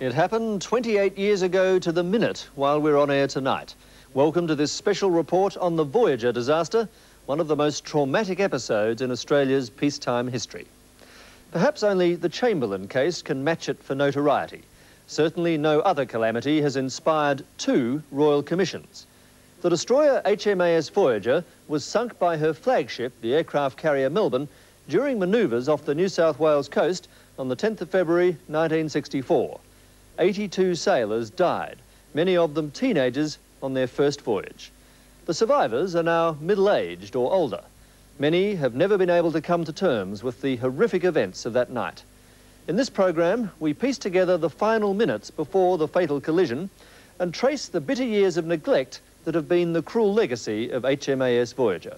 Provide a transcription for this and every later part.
It happened 28 years ago to the minute while we're on air tonight. Welcome to this special report on the Voyager disaster, one of the most traumatic episodes in Australia's peacetime history. Perhaps only the Chamberlain case can match it for notoriety. Certainly no other calamity has inspired two royal commissions. The destroyer HMAS Voyager was sunk by her flagship, the aircraft carrier Melbourne, during manoeuvres off the New South Wales coast on the 10th of February 1964. 82 sailors died, many of them teenagers on their first voyage. The survivors are now middle-aged or older. Many have never been able to come to terms with the horrific events of that night. In this program, we piece together the final minutes before the fatal collision and trace the bitter years of neglect that have been the cruel legacy of HMAS Voyager.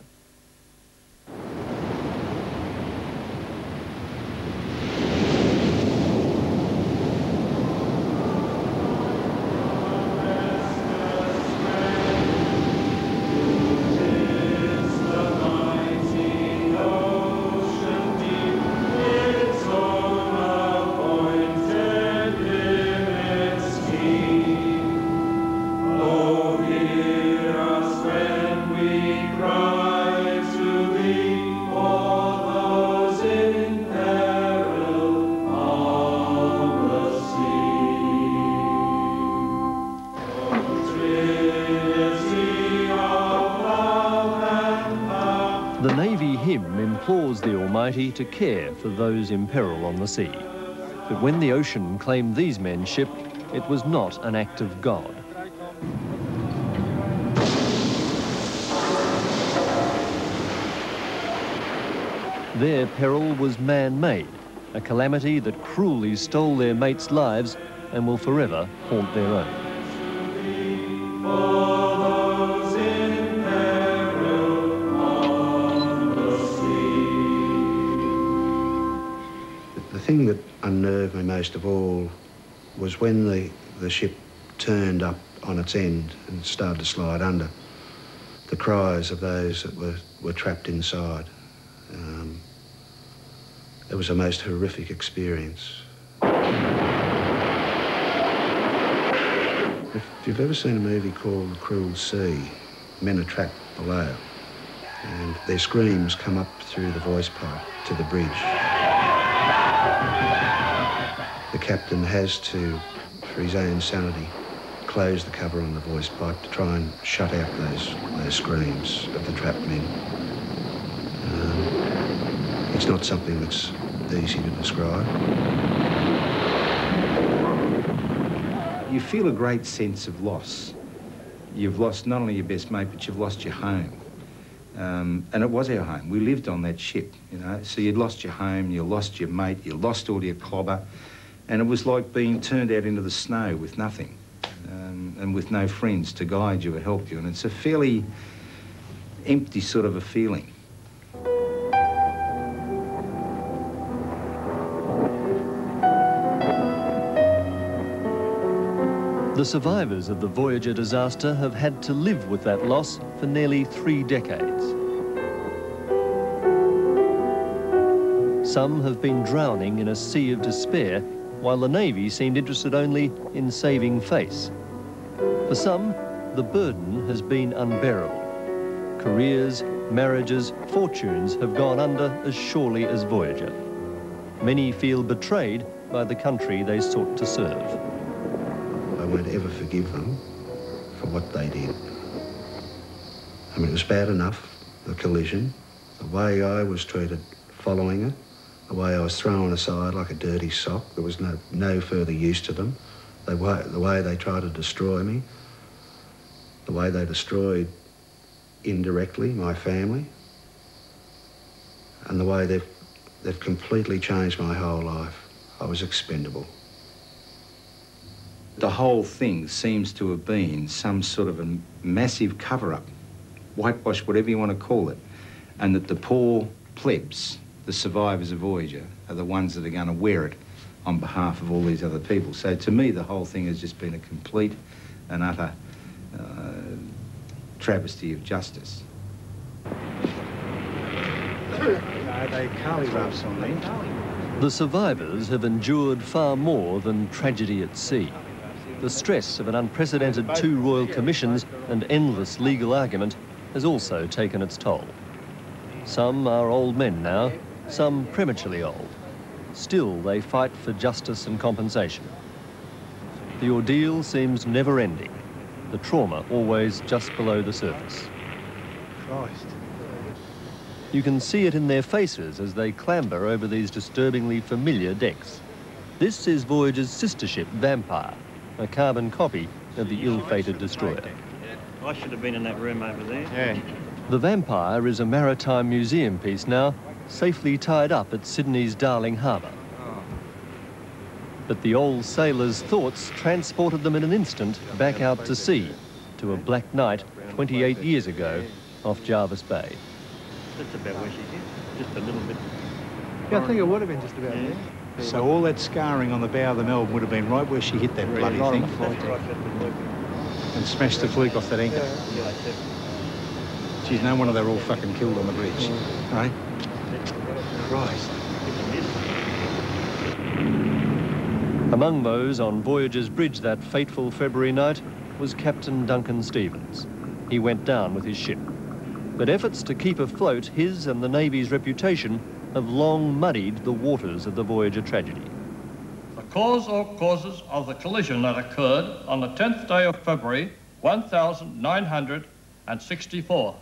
The Navy hymn implores the Almighty to care for those in peril on the sea. But when the ocean claimed these men's ship, it was not an act of God. Their peril was man-made, a calamity that cruelly stole their mates' lives and will forever haunt their own. The thing that unnerved me most of all was when the ship turned up on its end and started to slide under. The cries of those that were trapped inside. It was a most horrific experience. If you've ever seen a movie called The Cruel Sea, men are trapped below and their screams come up through the voice pipe to the bridge. The captain has to, for his own sanity, close the cover on the voice pipe to try and shut out those screams of the trapped men. It's not something that's easy to describe. You feel a great sense of loss. You've lost not only your best mate, but you've lost your home. And it was our home. We lived on that ship, you know. So you'd lost your home, you lost your mate, you lost all your clobber. And it was like being turned out into the snow with nothing and with no friends to guide you or help you. And it's a fairly empty sort of a feeling. The survivors of the Voyager disaster have had to live with that loss for nearly 3 decades. Some have been drowning in a sea of despair, while the Navy seemed interested only in saving face. For some, the burden has been unbearable. Careers, marriages, fortunes have gone under as surely as Voyager. Many feel betrayed by the country they sought to serve. I won't ever forgive them for what they did. I mean, it was bad enough, the collision, the way I was treated following it, the way I was thrown aside like a dirty sock. There was no further use to them. The way they tried to destroy me, the way they destroyed indirectly my family, and the way they've completely changed my whole life. I was expendable. The whole thing seems to have been some sort of a massive cover-up, whitewash, whatever you want to call it, and that the poor plebs, the survivors of Voyager, are the ones that are going to wear it on behalf of all these other people. So to me, the whole thing has just been a complete and utter travesty of justice. No, they curly roughs on me. The survivors have endured far more than tragedy at sea. The stress of an unprecedented 2 royal commissions and endless legal argument has also taken its toll. Some are old men now, some prematurely old. Still, they fight for justice and compensation. The ordeal seems never-ending, the trauma always just below the surface. Christ. You can see it in their faces as they clamber over these disturbingly familiar decks. This is Voyager's sister ship, Vampire, a carbon copy of the ill-fated destroyer. I should have been in that room over there. Yeah. The Vampire is a maritime museum piece now, safely tied up at Sydney's Darling Harbour. But the old sailor's thoughts transported them in an instant back out to sea, to a black night 28 years ago off Jervis Bay. That's about where she hit, just a little bit. Yeah, I think it would have been just about there. So all that scarring on the bow of the Melbourne would have been right where she hit that bloody thing and smashed the fluke off that anchor. Geez, no wonder they're all fucking killed on the bridge, right? Christ. Among those on Voyager's bridge that fateful February night was Captain Duncan Stevens. He went down with his ship. But efforts to keep afloat his and the Navy's reputation have long muddied the waters of the Voyager tragedy. The cause or causes of the collision that occurred on the 10th day of February 1964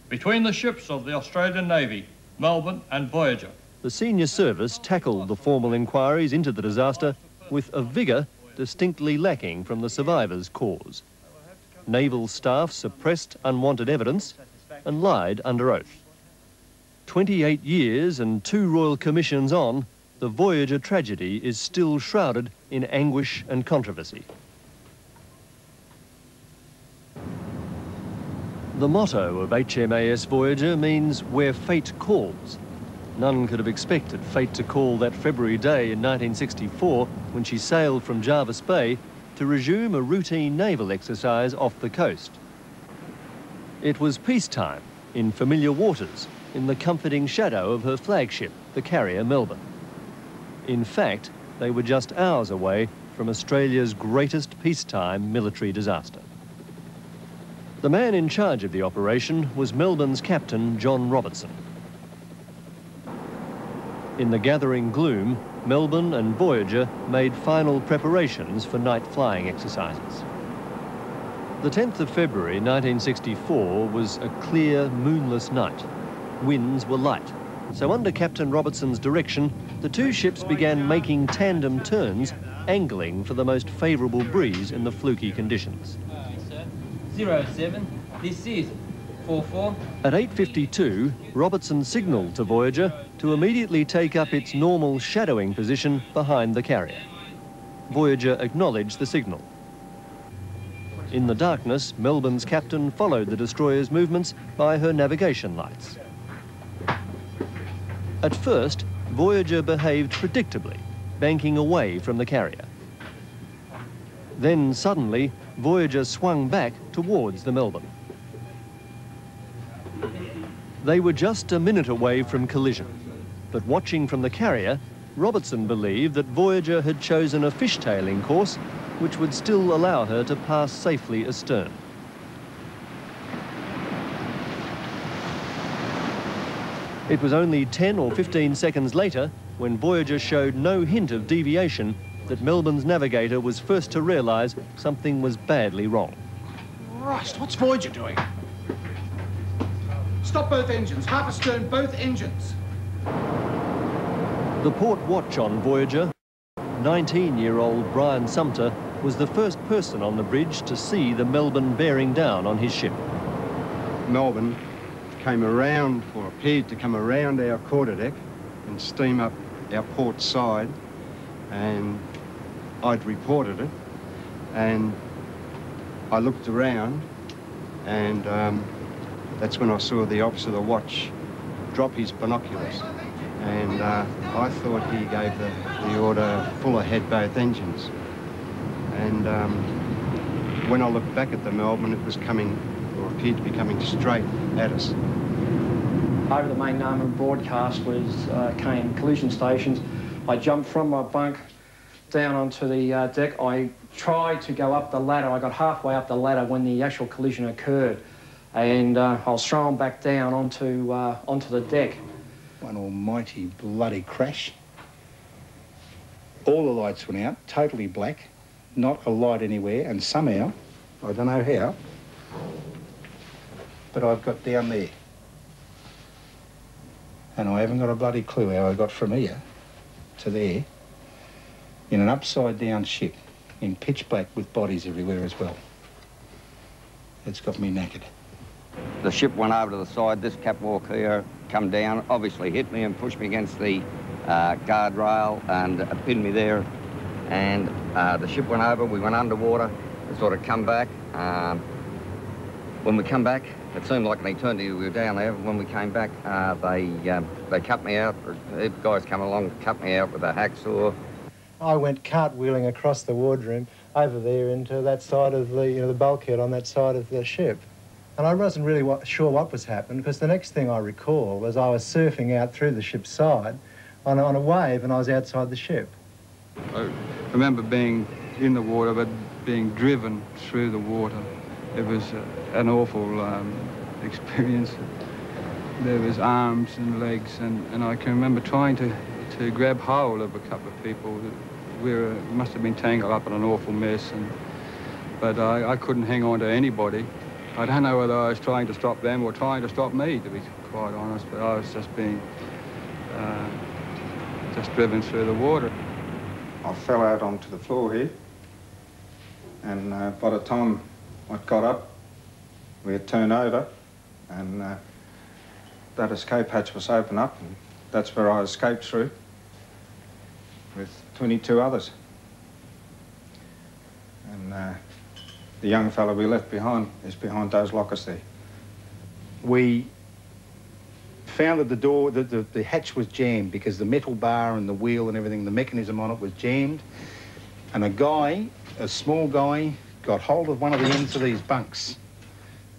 between the ships of the Australian Navy, Melbourne and Voyager. The senior service tackled the formal inquiries into the disaster with a vigour distinctly lacking from the survivors' cause. Naval staff suppressed unwanted evidence and lied under oath. 28 years and 2 royal commissions on, the Voyager tragedy is still shrouded in anguish and controversy. The motto of HMAS Voyager means where fate calls. None could have expected fate to call that February day in 1964 when she sailed from Jervis Bay to resume a routine naval exercise off the coast. It was peacetime, in familiar waters, in the comforting shadow of her flagship, the carrier Melbourne. In fact, they were just hours away from Australia's greatest peacetime military disaster. The man in charge of the operation was Melbourne's captain, John Robertson. In the gathering gloom, Melbourne and Voyager made final preparations for night flying exercises. The 10th of February 1964 was a clear, moonless night. Winds were light, so under Captain Robertson's direction, the 2 ships began making tandem turns, angling for the most favourable breeze in the fluky conditions. 07, this is 44. At 8:52, Robertson signalled to Voyager to immediately take up its normal shadowing position behind the carrier. Voyager acknowledged the signal. In the darkness, Melbourne's captain followed the destroyer's movements by her navigation lights. At first, Voyager behaved predictably, banking away from the carrier. Then suddenly, Voyager swung back towards the Melbourne. They were just a minute away from collision, but watching from the carrier, Robertson believed that Voyager had chosen a fishtailing course which would still allow her to pass safely astern. It was only 10 or 15 seconds later, when Voyager showed no hint of deviation, that Melbourne's navigator was first to realise something was badly wrong. Christ, what's Voyager doing? Stop both engines, half astern, both engines. The port watch on Voyager, 19-year-old Brian Sumter, was the first person on the bridge to see the Melbourne bearing down on his ship. Melbourne came around, or appeared to come around our quarterdeck and steam up our port side, and I'd reported it, and I looked around, and that's when I saw the officer of the watch drop his binoculars, and I thought he gave the order full ahead both engines. And when I looked back at the Melbourne, it was coming, or appeared to be coming straight at us. Over the main Narrabeen broadcast came collision stations I jumped from my bunk down onto the deck. I tried to go up the ladder. I got halfway up the ladder when the actual collision occurred, and I was thrown back down onto the deck. One almighty bloody crash. All the lights went out, totally black, not a light anywhere, and somehow, I don't know how, but I've got down there. And I haven't got a bloody clue how I got from here to there in an upside-down ship in pitch black with bodies everywhere as well. It's got me knackered. The ship went over to the side. This catwalk here come down, obviously hit me and pushed me against the guardrail and pinned me there. And the ship went over, we went underwater, and sort of come back. When we come back, it seemed like an eternity we were down there. When we came back, they cut me out. The guys come along, cut me out with a hacksaw. I went cartwheeling across the wardroom over there into that side of the bulkhead on that side of the ship. And I wasn't really sure what was happening, because the next thing I recall was I was surfing out through the ship's side on a wave, and I was outside the ship. I remember being in the water, but being driven through the water. It was an awful experience. There was arms and legs, and I can remember trying to grab hold of a couple of people. We must have been tangled up in an awful mess, but I couldn't hang on to anybody. I don't know whether I was trying to stop them or trying to stop me, to be quite honest, but I was just being just driven through the water. I fell out onto the floor here, and by the time I got up, we had turned over, and that escape hatch was open up, and that's where I escaped through with 22 others. And the young fellow we left behind is behind those lockers there. We found that the door, the hatch was jammed because the metal bar and the wheel and everything, the mechanism on it was jammed. And a small guy, got hold of one of the ends of these bunks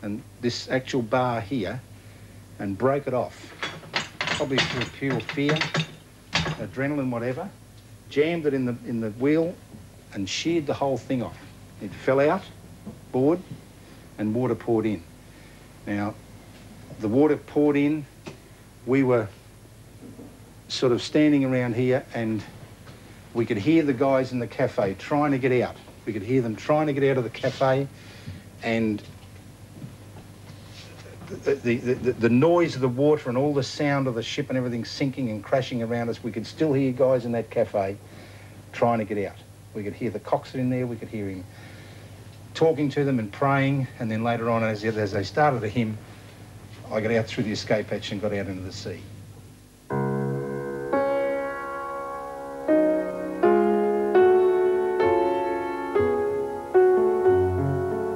and this actual bar here and broke it off. Probably through pure fear, adrenaline, whatever. Jammed it in the wheel and sheared the whole thing off. It fell out, board, and water poured in. Now, the water poured in, we were sort of standing around here, and we could hear the guys in the cafe trying to get out. We could hear them trying to get out of the cafe, and the noise of the water and all the sound of the ship and everything sinking and crashing around us, we could still hear guys in that cafe trying to get out. We could hear the coxswain in there, we could hear him talking to them and praying, and then later on, as they started a hymn, I got out through the escape hatch and got out into the sea.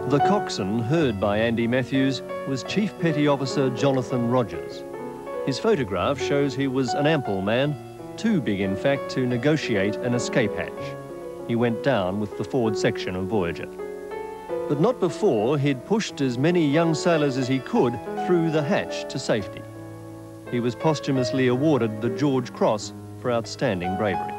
The coxswain heard by Andy Matthews was Chief Petty Officer Jonathan Rogers. His photograph shows he was an ample man, too big in fact to negotiate an escape hatch. He went down with the forward section of Voyager. But not before he'd pushed as many young sailors as he could through the hatch to safety. He was posthumously awarded the George Cross for outstanding bravery.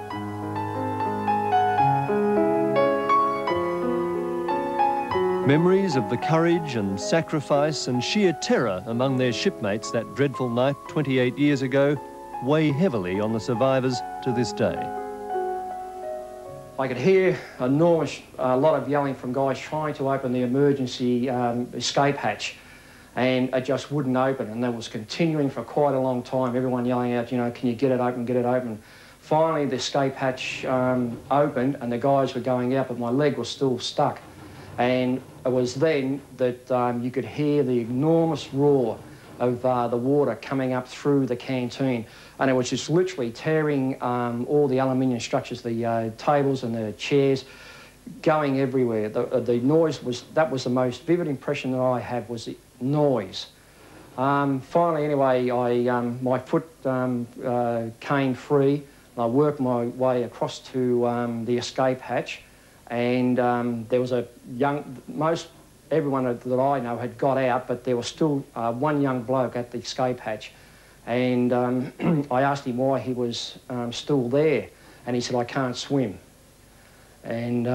Memories of the courage and sacrifice and sheer terror among their shipmates that dreadful night 28 years ago weigh heavily on the survivors to this day. I could hear a lot of yelling from guys trying to open the emergency escape hatch, and it just wouldn't open, and that was continuing for quite a long time. Everyone yelling out, you know, can you get it open, get it open. Finally, the escape hatch opened, and the guys were going out, but my leg was still stuck. And it was then that you could hear the enormous roar of the water coming up through the canteen. And it was just literally tearing all the aluminium structures, the tables and the chairs, going everywhere. The noise that was the most vivid impression that I had, was the noise. Finally, anyway, my foot came free. I worked my way across to the escape hatch. And there was everyone that I know had got out, but there was still one young bloke at the escape hatch. And I asked him why he was still there. and he said, I can't swim. And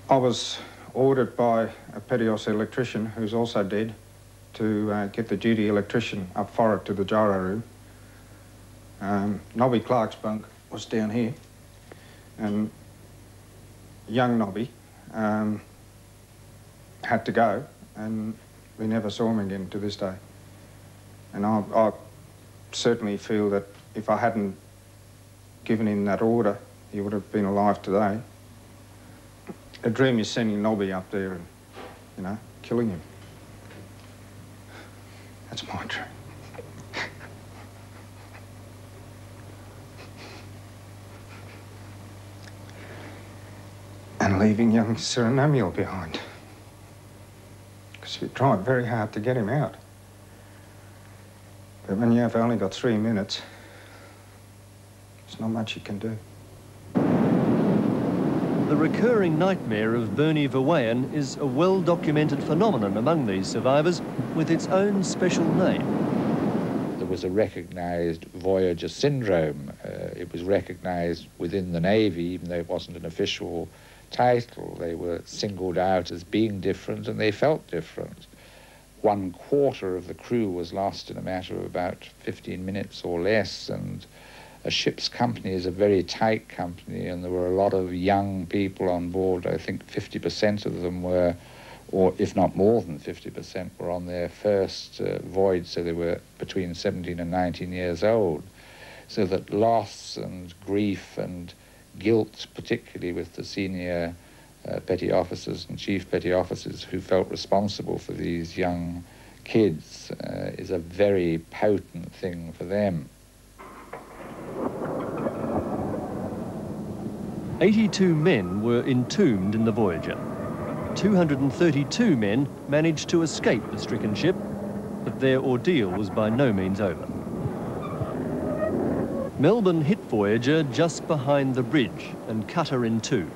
I was ordered by a Petios electrician, who's also dead, to get the duty electrician up forward to the gyro room. Nobby Clark's bunk was down here, and young Nobby had to go, and we never saw him again to this day. And I certainly feel that if I hadn't given him that order, he would have been alive today. A dream is sending Nobby up there and, you know, killing him. That's my dream. And leaving young Surinamiel behind. Because we tried very hard to get him out. But when you have only got 3 minutes, there's not much you can do. The recurring nightmare of Bernie Verweyen is a well-documented phenomenon among these survivors with its own special name. There was a recognised Voyager syndrome. It was recognised within the Navy, even though it wasn't an official title. They were singled out as being different, and they felt different. 1/4 of the crew was lost in a matter of about 15 minutes or less, and a ship's company is a very tight company, and there were a lot of young people on board. I think 50% of them were, or if not more than 50%, were on their first voyage, so they were between 17 and 19 years old. So that loss and grief and guilt, particularly with the senior petty officers and chief petty officers who felt responsible for these young kids, is a very potent thing for them. 82 men were entombed in the Voyager. 232 men managed to escape the stricken ship, but their ordeal was by no means over. Melbourne hit Voyager just behind the bridge and cut her in two.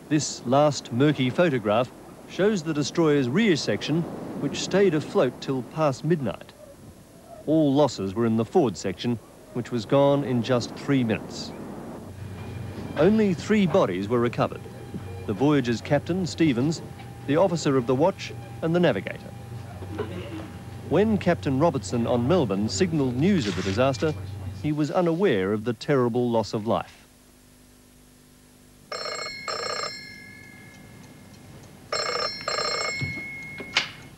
This last murky photograph shows the destroyer's rear section, which stayed afloat till past midnight. All losses were in the forward section, which was gone in just 3 minutes. Only 3 bodies were recovered: the Voyager's captain, Stevens, the officer of the watch, and the navigator. When Captain Robertson on Melbourne signalled news of the disaster, he was unaware of the terrible loss of life.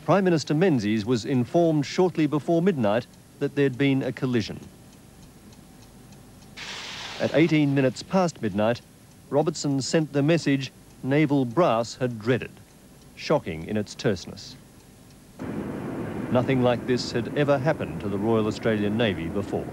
Prime Minister Menzies was informed shortly before midnight that there'd been a collision. At 18 minutes past midnight, Robertson sent the message naval brass had dreaded, shocking in its terseness. Nothing like this had ever happened to the Royal Australian Navy before.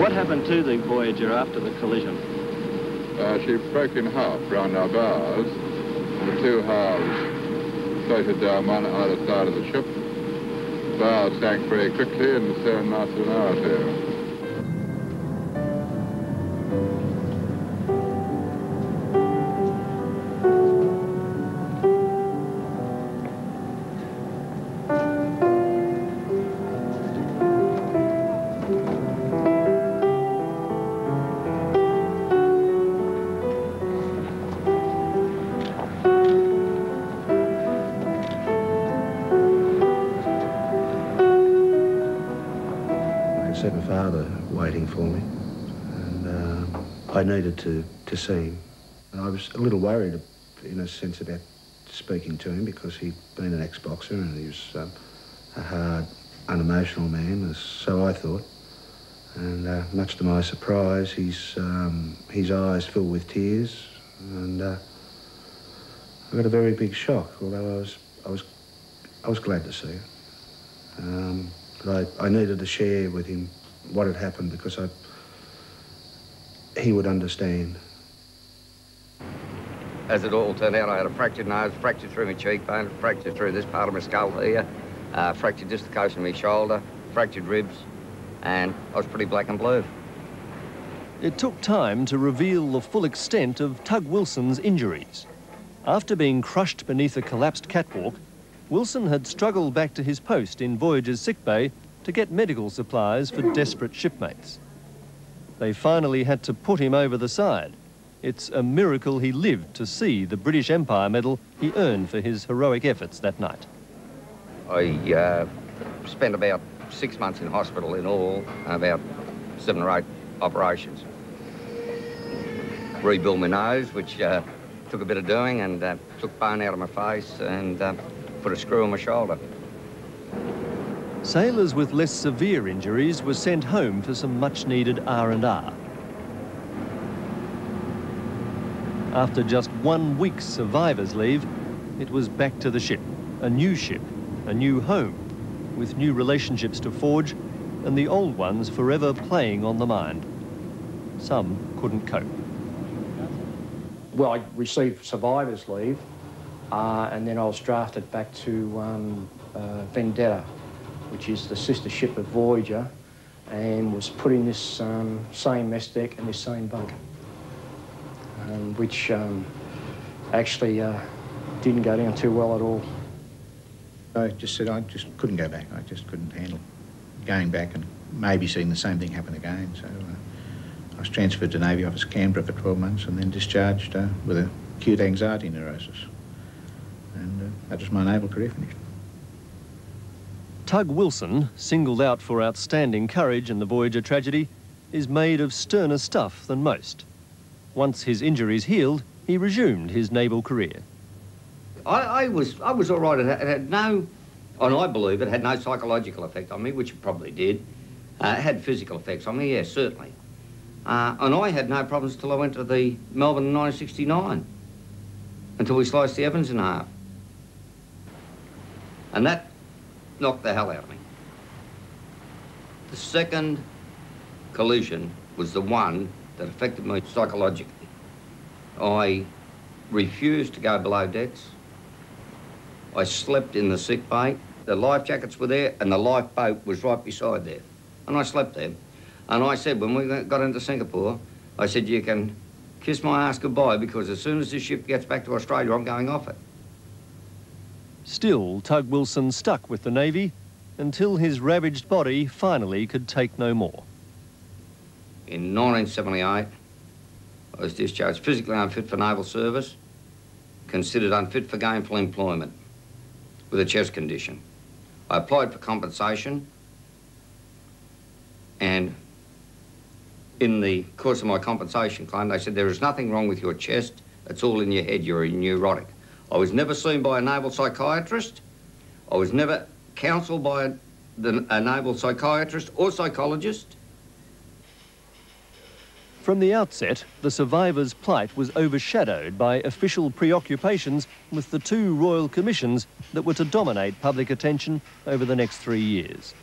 What happened to the Voyager after the collision? She broke in half round our bows. The 2 halves floated down one either side of the ship. The bows sank very quickly and the stern lasted an hour or 2. second father waiting for me, and I needed to see him. And I was a little worried, in a sense, about speaking to him because he'd been an ex-boxer and he was a hard, unemotional man, so I thought. And much to my surprise, his eyes filled with tears, and I got a very big shock. Although I was glad to see it, but I needed to share with him what had happened because he would understand. As it all turned out, I had a fractured nose, fractured through my cheekbone, fractured through this part of my skull here, fractured dislocation of my shoulder, fractured ribs, and I was pretty black and blue. It took time to reveal the full extent of Tug Wilson's injuries. After being crushed beneath a collapsed catwalk, Wilson had struggled back to his post in Voyager's sickbay to get medical supplies for desperate shipmates. They finally had to put him over the side. It's a miracle he lived to see the British Empire medal he earned for his heroic efforts that night. I spent about 6 months in hospital in all, about 7 or 8 operations. Rebuilt my nose, which took a bit of doing, and took bone out of my face and put a screw on my shoulder. Sailors with less severe injuries were sent home for some much-needed R&R. After just 1 week's survivor's leave, it was back to the ship, a new home, with new relationships to forge, and the old ones forever playing on the mind. Some couldn't cope. Well, I received survivor's leave, and then I was drafted back to Vendetta, which is the sister ship of Voyager, and was put in this same mess deck and this same bunk, which actually didn't go down too well at all. I just said I just couldn't go back. I just couldn't handle going back and maybe seeing the same thing happen again. So I was transferred to Navy Office Canberra for 12 months and then discharged with acute anxiety neurosis. And that was my naval career finished. Tug Wilson, singled out for outstanding courage in the Voyager tragedy, is made of sterner stuff than most. Once his injuries healed, he resumed his naval career. I was all right. It had no, and I believe it had no psychological effect on me, which it probably did. It had physical effects on me, yes, certainly. And I had no problems till I went to the Melbourne in 1969, until we sliced the Evans in half. And that knocked the hell out of me. The second collision was the one that affected me psychologically. I refused to go below decks. I slept in the sick bay. The life jackets were there and the lifeboat was right beside there. And I slept there. And I said, when we got into Singapore, I said, you can kiss my ass goodbye because as soon as this ship gets back to Australia, I'm going off it. Still, Tug Wilson stuck with the Navy until his ravaged body finally could take no more. In 1978, I was discharged physically unfit for naval service, considered unfit for gainful employment, with a chest condition. I applied for compensation, and in the course of my compensation claim, they said, there is nothing wrong with your chest, it's all in your head, you're neurotic. I was never seen by a naval psychiatrist. I was never counselled by a naval psychiatrist or psychologist. From the outset, the survivors' plight was overshadowed by official preoccupations with the 2 royal commissions that were to dominate public attention over the next 3 years.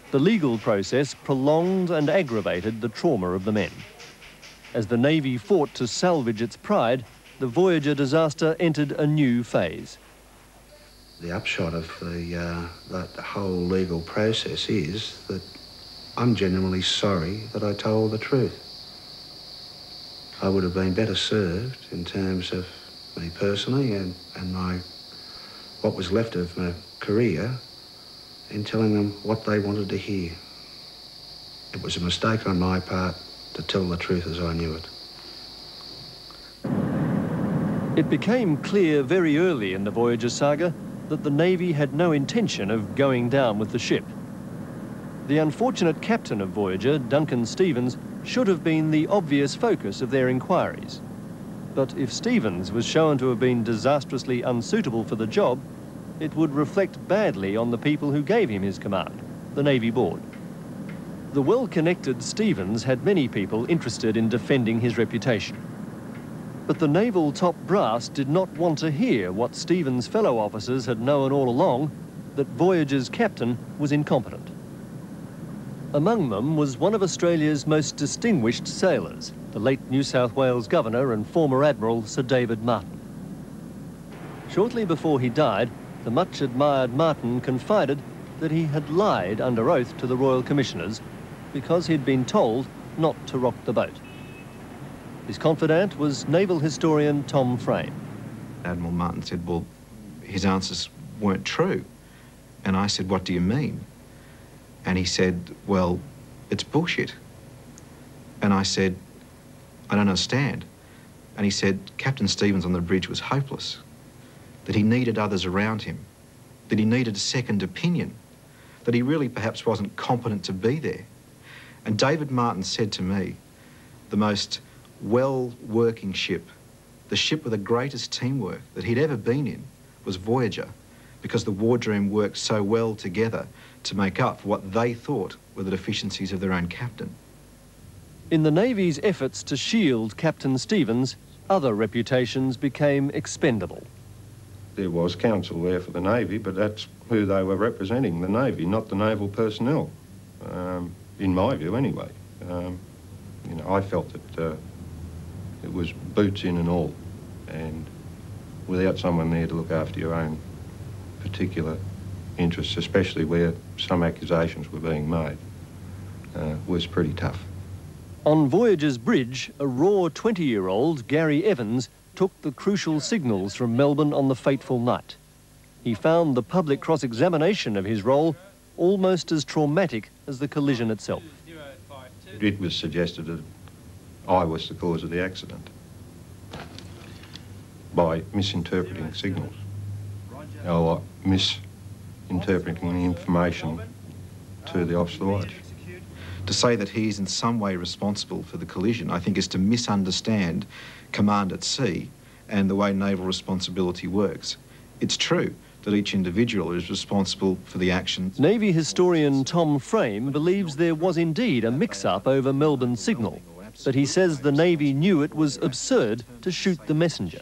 The legal process prolonged and aggravated the trauma of the men. As the Navy fought to salvage its pride, the Voyager disaster entered a new phase. The upshot of that whole legal process is that I'm genuinely sorry that I told the truth. I would have been better served in terms of me personally and what was left of my career in telling them what they wanted to hear. It was a mistake on my part to tell the truth as I knew it. It became clear very early in the Voyager saga that the Navy had no intention of going down with the ship. The unfortunate captain of Voyager, Duncan Stevens, should have been the obvious focus of their inquiries. But if Stevens was shown to have been disastrously unsuitable for the job, it would reflect badly on the people who gave him his command, the Navy Board. The well-connected Stevens had many people interested in defending his reputation. But the naval top brass did not want to hear what Stevens' fellow officers had known all along, that Voyager's captain was incompetent. Among them was one of Australia's most distinguished sailors, the late New South Wales Governor and former Admiral Sir David Martin. Shortly before he died, the much-admired Martin confided that he had lied under oath to the Royal Commissioners because he'd been told not to rock the boat. His confidant was naval historian Tom Frame. Admiral Martin said, well, his answers weren't true. And I said, what do you mean? And he said, well, it's bullshit. And I said, I don't understand. And he said, Captain Stevens on the bridge was hopeless, that he needed others around him, that he needed a second opinion, that he really perhaps wasn't competent to be there. And David Martin said to me, the most well-working ship, the ship with the greatest teamwork that he'd ever been in was Voyager, because the wardroom worked so well together to make up for what they thought were the deficiencies of their own captain. In the Navy's efforts to shield Captain Stevens, other reputations became expendable. There was counsel there for the Navy, but that's who they were representing, the Navy, not the naval personnel, in my view anyway. You know, I felt that it was boots in and all, and without someone there to look after your own particular interests, especially where some accusations were being made, was pretty tough. On Voyager's bridge, a raw 20-year-old, Gary Evans, took the crucial signals from Melbourne on the fateful night. He found the public cross-examination of his role almost as traumatic as the collision itself. It was suggested that I was the cause of the accident by misinterpreting signals, or misinterpreting the information to the officer of the watch. To say that he's in some way responsible for the collision, I think, is to misunderstand command at sea and the way naval responsibility works. It's true that each individual is responsible for the actions. Navy historian Tom Frame believes there was indeed a mix-up over Melbourne's signal, but he says the Navy knew it was absurd to shoot the messenger.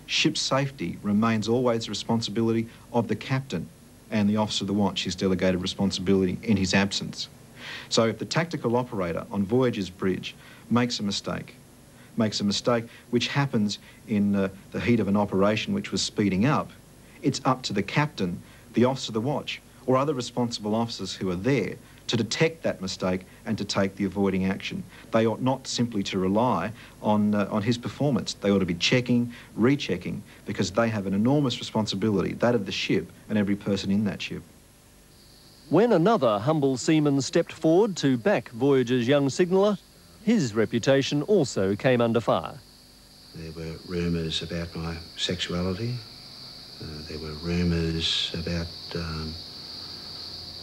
Ship safety remains always the responsibility of the captain and the officer of the watch, his delegated responsibility in his absence. So if the tactical operator on Voyager's bridge makes a mistake which happens in the heat of an operation which was speeding up, it's up to the captain, the officer of the watch, or other responsible officers who are there to detect that mistake and to take the avoiding action. They ought not simply to rely on his performance. They ought to be checking, rechecking, because they have an enormous responsibility, that of the ship and every person in that ship. When another humble seaman stepped forward to back Voyager's young signaller, his reputation also came under fire. There were rumours about my sexuality. There were rumours about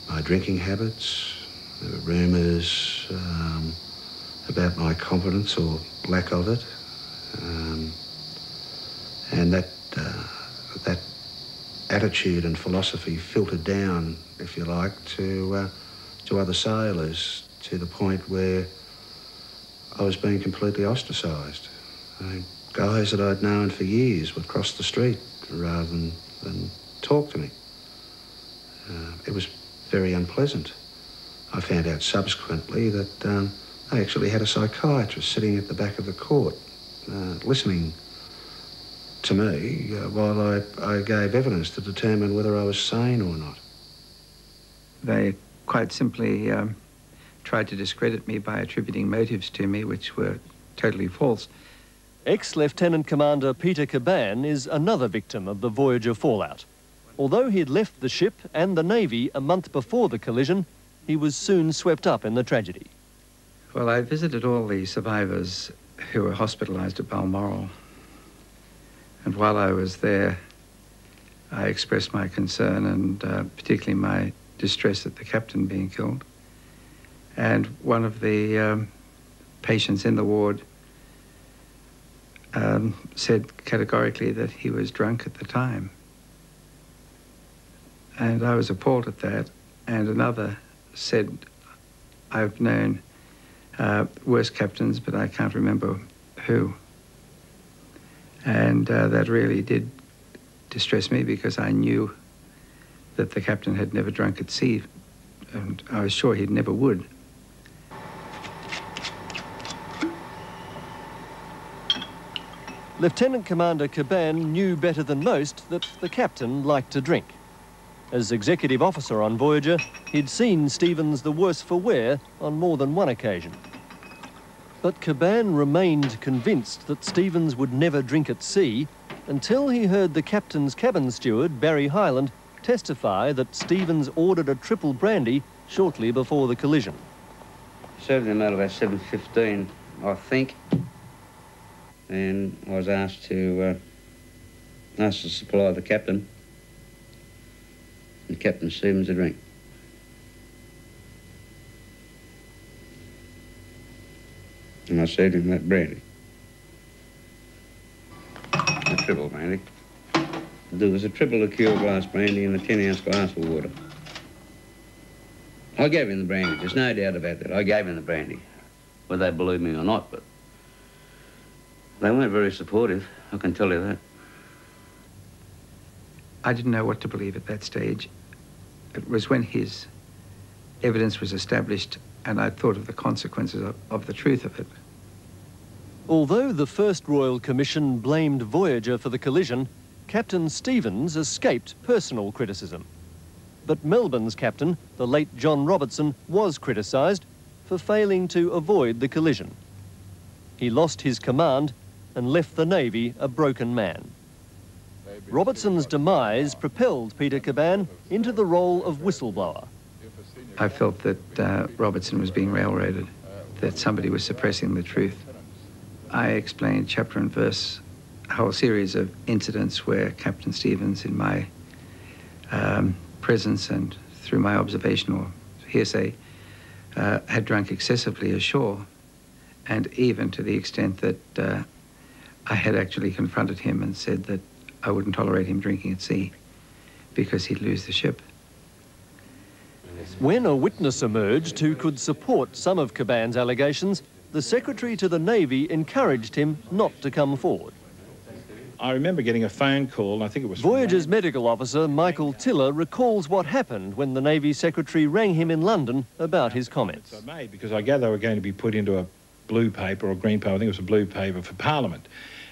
my drinking habits. There were rumours about my competence or lack of it. And that attitude and philosophy filtered down, if you like, to other sailors, to the point where I was being completely ostracised. Guys that I'd known for years would cross the street rather than talk to me. It was very unpleasant. I found out subsequently that they actually had a psychiatrist sitting at the back of the court listening to me while I gave evidence to determine whether I was sane or not. They quite simply tried to discredit me by attributing motives to me which were totally false. Ex-Lieutenant Commander Peter Caban is another victim of the Voyager fallout. Although he had left the ship and the Navy a month before the collision, he was soon swept up in the tragedy. Well, I visited all the survivors who were hospitalised at Balmoral. And while I was there, I expressed my concern and particularly my distress at the captain being killed. And one of the patients in the ward said categorically that he was drunk at the time. And I was appalled at that. And another said, I've known worse captains, but I can't remember who. And that really did distress me, because I knew that the captain had never drunk at sea, and I was sure he never would. Lieutenant Commander Caban knew better than most that the captain liked to drink. As executive officer on Voyager, he'd seen Stevens the worse for wear on more than one occasion. But Caban remained convinced that Stevens would never drink at sea until he heard the captain's cabin steward, Barry Hyland, testify that Stevens ordered a triple brandy shortly before the collision. Served him out about 7:15, I think, and I was asked to supply the captain and Captain Stevens a drink. And I served him that brandy. A triple brandy. There was a triple liqueur glass brandy and a 10-ounce glass of water. I gave him the brandy, there's no doubt about that. I gave him the brandy, whether they believe me or not, but they weren't very supportive, I can tell you that. I didn't know what to believe at that stage. It was when his evidence was established and I thought of the consequences of the truth of it. Although the First Royal Commission blamed Voyager for the collision, Captain Stevens escaped personal criticism. But Melbourne's captain, the late John Robertson, was criticised for failing to avoid the collision. He lost his command and left the Navy a broken man. Robertson's demise propelled Peter Caban into the role of whistleblower. I felt that Robertson was being railroaded, that somebody was suppressing the truth. I explained chapter and verse a whole series of incidents where Captain Stevens, in my presence and through my observation or hearsay, had drunk excessively ashore, and even to the extent that I had actually confronted him and said that I wouldn't tolerate him drinking at sea because he'd lose the ship. When a witness emerged who could support some of Caban's allegations, the Secretary to the Navy encouraged him not to come forward. I remember getting a phone call, and I think it was... Voyager's medical officer, Michael Tiller, recalls what happened when the Navy Secretary rang him in London about his comments. I made, because I gather they were going to be put into a blue paper or green paper, I think it was a blue paper for Parliament.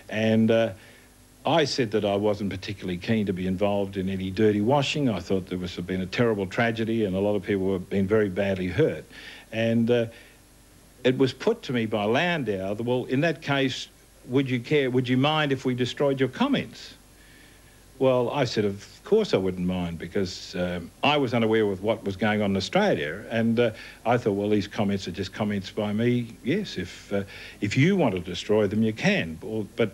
And I said that I wasn't particularly keen to be involved in any dirty washing. I thought there was been a terrible tragedy and a lot of people were being very badly hurt. And it was put to me by Landau that, well, in that case, would you mind if we destroyed your comments? Well, I said, of course I wouldn't mind, because I was unaware of what was going on in Australia, and I thought, well, these comments are just comments by me. Yes, if you want to destroy them, you can. But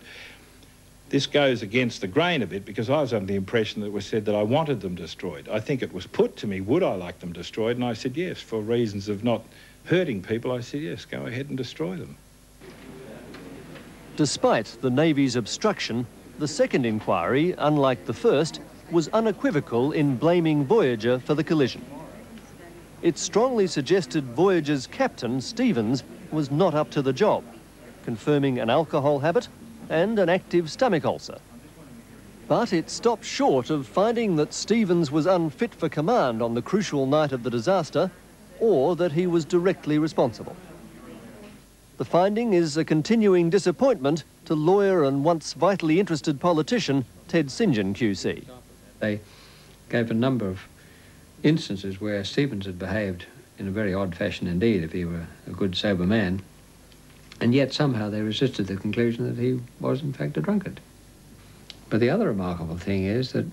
this goes against the grain a bit, because I was under the impression that it was said that I wanted them destroyed. I think it was put to me, would I like them destroyed? And I said, yes, for reasons of not hurting people, I said, yes, go ahead and destroy them. Despite the Navy's obstruction, the second inquiry, unlike the first, was unequivocal in blaming Voyager for the collision. It strongly suggested Voyager's captain, Stevens, was not up to the job, confirming an alcohol habit and an active stomach ulcer. But it stopped short of finding that Stevens was unfit for command on the crucial night of the disaster, or that he was directly responsible. The finding is a continuing disappointment to lawyer and once vitally interested politician Ted St John QC. They gave a number of instances where Stevens had behaved in a very odd fashion indeed, if he were a good, sober man, and yet somehow they resisted the conclusion that he was in fact a drunkard. But the other remarkable thing is that,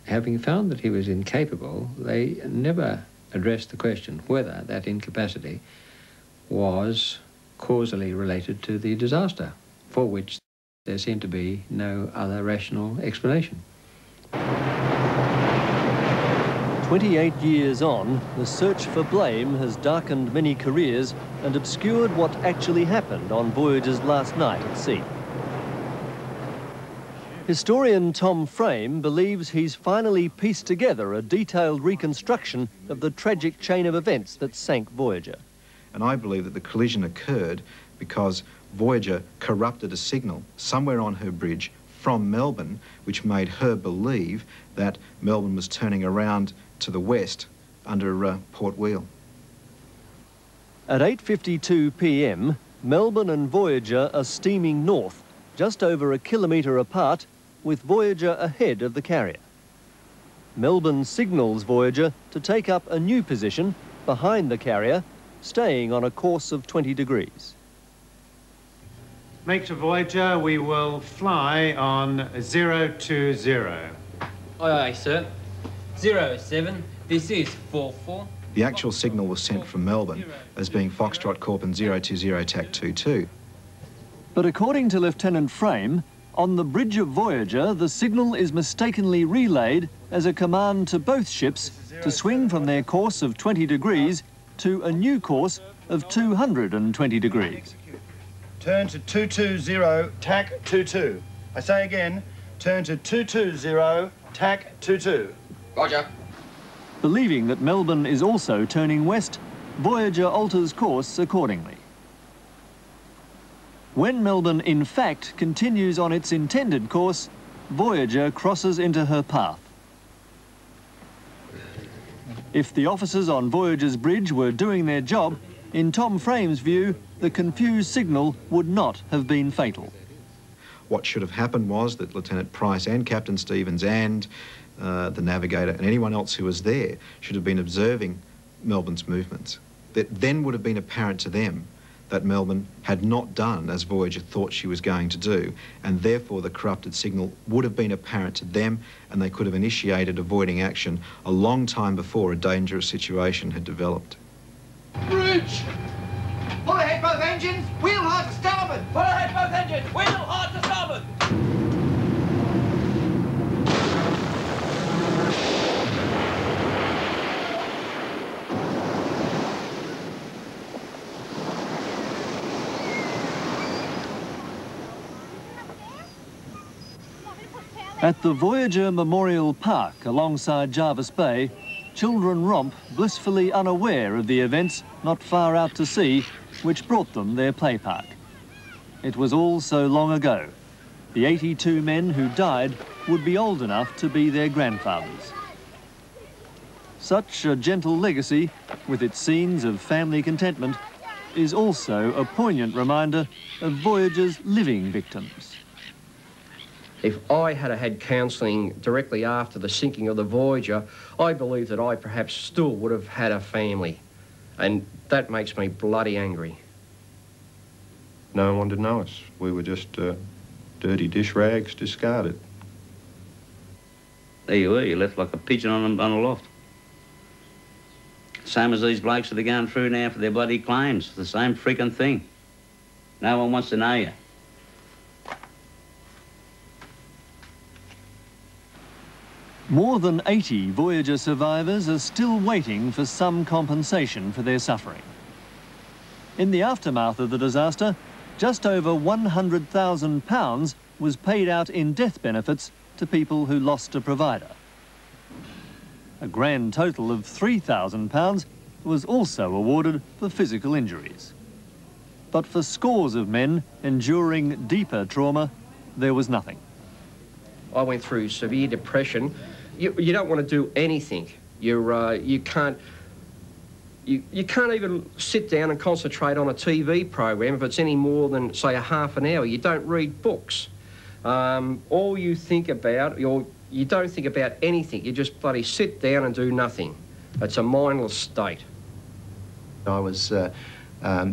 having found that he was incapable, they never addressed the question whether that incapacity was causally related to the disaster, for which there seemed to be no other rational explanation. 28 years on, the search for blame has darkened many careers and obscured what actually happened on Voyager's last night at sea. Historian Tom Frame believes he's finally pieced together a detailed reconstruction of the tragic chain of events that sank Voyager. And I believe that the collision occurred because Voyager corrupted a signal somewhere on her bridge from Melbourne, which made her believe that Melbourne was turning around to the west under port wheel. At 8:52 p.m, Melbourne and Voyager are steaming north, just over a kilometre apart, with Voyager ahead of the carrier. Melbourne signals Voyager to take up a new position behind the carrier, staying on a course of 20 degrees. Make to Voyager, we will fly on 020. Aye, aye, sir. 07, this is 44. The actual signal was sent from Melbourne as being Foxtrot Corpin 020 TAC 22. But according to Lieutenant Frame, on the bridge of Voyager, the signal is mistakenly relayed as a command to both ships to swing from their course of 20 degrees to a new course of 220 degrees. Turn to 220 TAC 22. I say again, turn to 220 TAC 22. Roger. Believing that Melbourne is also turning west, Voyager alters course accordingly. When Melbourne in fact continues on its intended course, Voyager crosses into her path. If the officers on Voyager's bridge were doing their job, in Tom Frame's view, the confused signal would not have been fatal. What should have happened was that Lieutenant Price and Captain Stevens and the navigator and anyone else who was there should have been observing Melbourne's movements. That then would have been apparent to them that Melbourne had not done as Voyager thought she was going to do, and therefore the corrupted signal would have been apparent to them, and they could have initiated avoiding action a long time before a dangerous situation had developed. Bridge! Pull ahead both engines, wheel hard to starboard! Pull ahead both engines, wheel hard to starboard! At the Voyager Memorial Park alongside Jarvis Bay, children romp blissfully unaware of the events not far out to sea which brought them their play park. It was all so long ago. The 82 men who died would be old enough to be their grandfathers. Such a gentle legacy, with its scenes of family contentment, is also a poignant reminder of Voyager's living victims. If I had had counselling directly after the sinking of the Voyager, I believe that I perhaps still would have had a family. And that makes me bloody angry. No one to know us. We were just dirty dish rags discarded. There you were, you left like a pigeon on a loft. Same as these blokes that are going through now for their bloody claims. The same freaking thing. No one wants to know you. More than 80 Voyager survivors are still waiting for some compensation for their suffering. In the aftermath of the disaster, just over £100,000 was paid out in death benefits to people who lost a provider. A grand total of £3,000 was also awarded for physical injuries. But for scores of men enduring deeper trauma, there was nothing. I went through severe depression. You don't want to do anything. You can't even sit down and concentrate on a TV program if it's any more than, say, a half an hour. You don't read books. All you think about, you don't think about anything. You just bloody sit down and do nothing. It's a mindless state. I was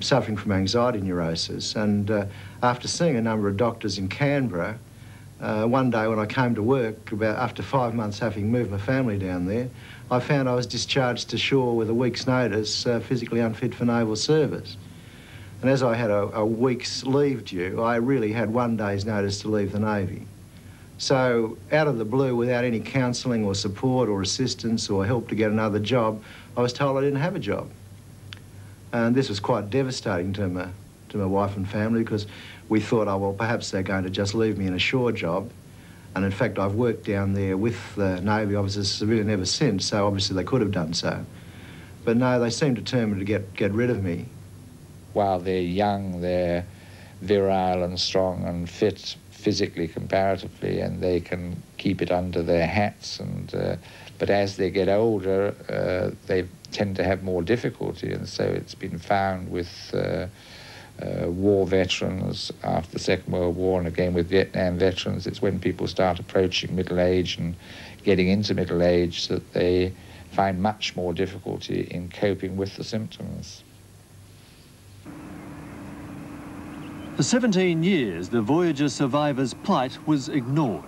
suffering from anxiety neurosis, and after seeing a number of doctors in Canberra, one day when I came to work, after 5 months having moved my family down there, I found I was discharged to shore with a week's notice, physically unfit for naval service. And as I had a week's leave due, I really had 1 day's notice to leave the Navy. So out of the blue, without any counselling or support or assistance or help to get another job, I was told I didn't have a job. And this was quite devastating to my wife and family, because we thought, oh, well, perhaps they're going to just leave me in a shore job. And in fact, I've worked down there with the Navy officers civilian ever since, so obviously they could have done so. But no, they seemed determined to get rid of me. While they're young, they're virile and strong and fit physically comparatively, and they can keep it under their hats. And but as they get older, they tend to have more difficulty, and so it's been found with war veterans after the Second World War, and again with Vietnam veterans, it's when people start approaching middle age and getting into middle age that they find much more difficulty in coping with the symptoms. For 17 years, the Voyager survivors' plight was ignored,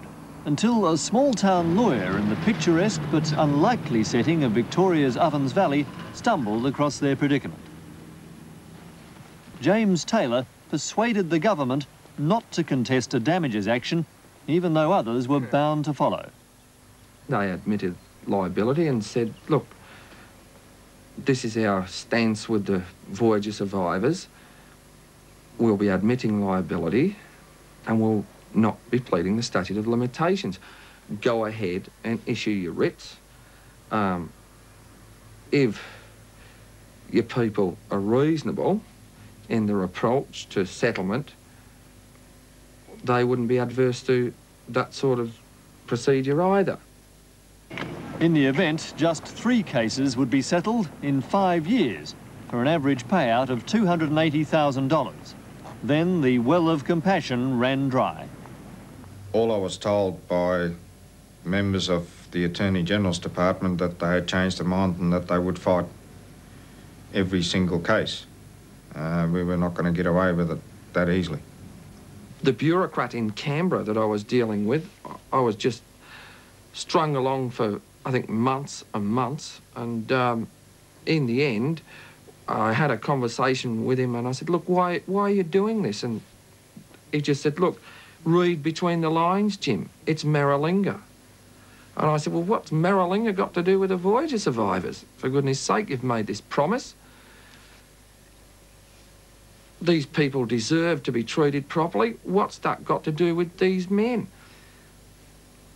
until a small-town lawyer in the picturesque but unlikely setting of Victoria's Ovens Valley stumbled across their predicament. James Taylor persuaded the government not to contest a damages action, even though others were bound to follow. They admitted liability and said, look, this is our stance with the Voyager survivors. We'll be admitting liability and we'll not be pleading the statute of limitations. Go ahead and issue your writs. If your people are reasonable in their approach to settlement, they wouldn't be adverse to that sort of procedure either. In the event, just 3 cases would be settled in 5 years for an average payout of $280,000. Then the well of compassion ran dry. All I was told by members of the Attorney General's Department that they had changed their mind and that they would fight every single case. We were not going to get away with it that easily. The bureaucrat in Canberra that I was dealing with, I was just strung along for, I think, months and months. And in the end, I had a conversation with him and I said, look, why are you doing this? And he just said, look, read between the lines, Jim. It's Maralinga. And I said, well, what's Maralinga got to do with the Voyager survivors? For goodness sake, you've made this promise. These people deserve to be treated properly. What's that got to do with these men?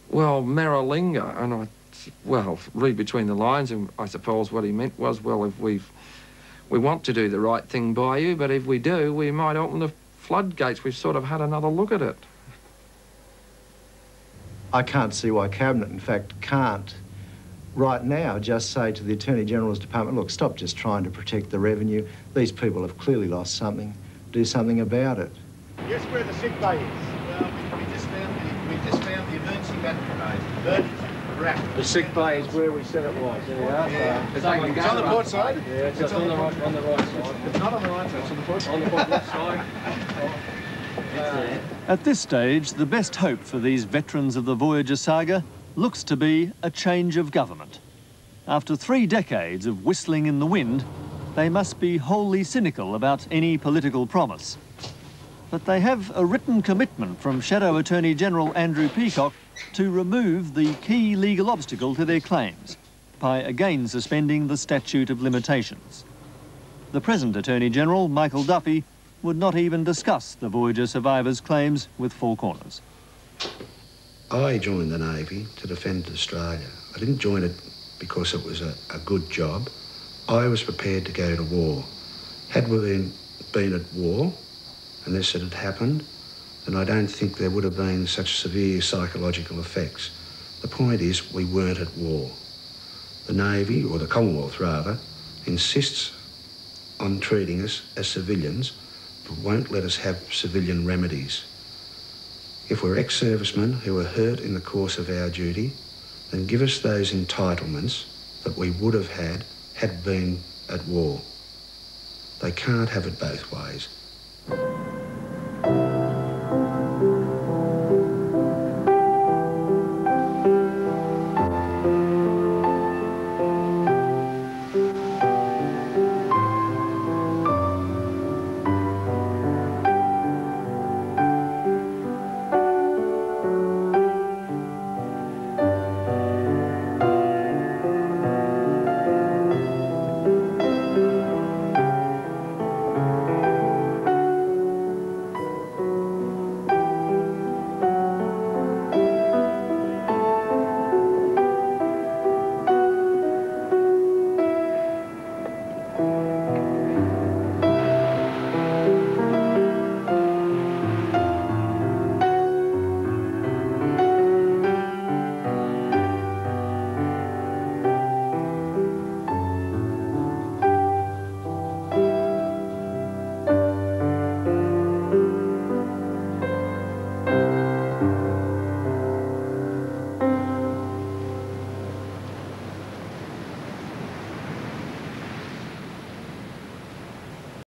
Well, Maralinga, and I, well, read between the lines, and I suppose what he meant was, well, if we want to do the right thing by you, but if we do, we might open the floodgates. We've sort of had another look at it. I can't see why Cabinet, in fact, can't right now just say to the Attorney General's Department, look, stop just trying to protect the revenue. These people have clearly lost something. Do something about it. Guess where the sick bay is? We just found the emergency battery. The sick bay is where we said it was. There you are. Yeah. It's on the port side? Yeah, it's on the right side. It's not on the right side, it's on the port side. On the left side. At this stage, the best hope for these veterans of the Voyager saga looks to be a change of government. After 3 decades of whistling in the wind, they must be wholly cynical about any political promise. But they have a written commitment from Shadow Attorney General Andrew Peacock to remove the key legal obstacle to their claims by again suspending the statute of limitations. The present Attorney General, Michael Duffy, would not even discuss the Voyager survivors' claims with Four Corners. I joined the Navy to defend Australia. I didn't join it because it was a good job. I was prepared to go to war. Had we been at war, and this had happened, then I don't think there would have been such severe psychological effects. The point is, we weren't at war. The Navy, or the Commonwealth rather, insists on treating us as civilians, but won't let us have civilian remedies. If we're ex-servicemen who were hurt in the course of our duty, then give us those entitlements that we would have had been at war. They can't have it both ways. Voyager.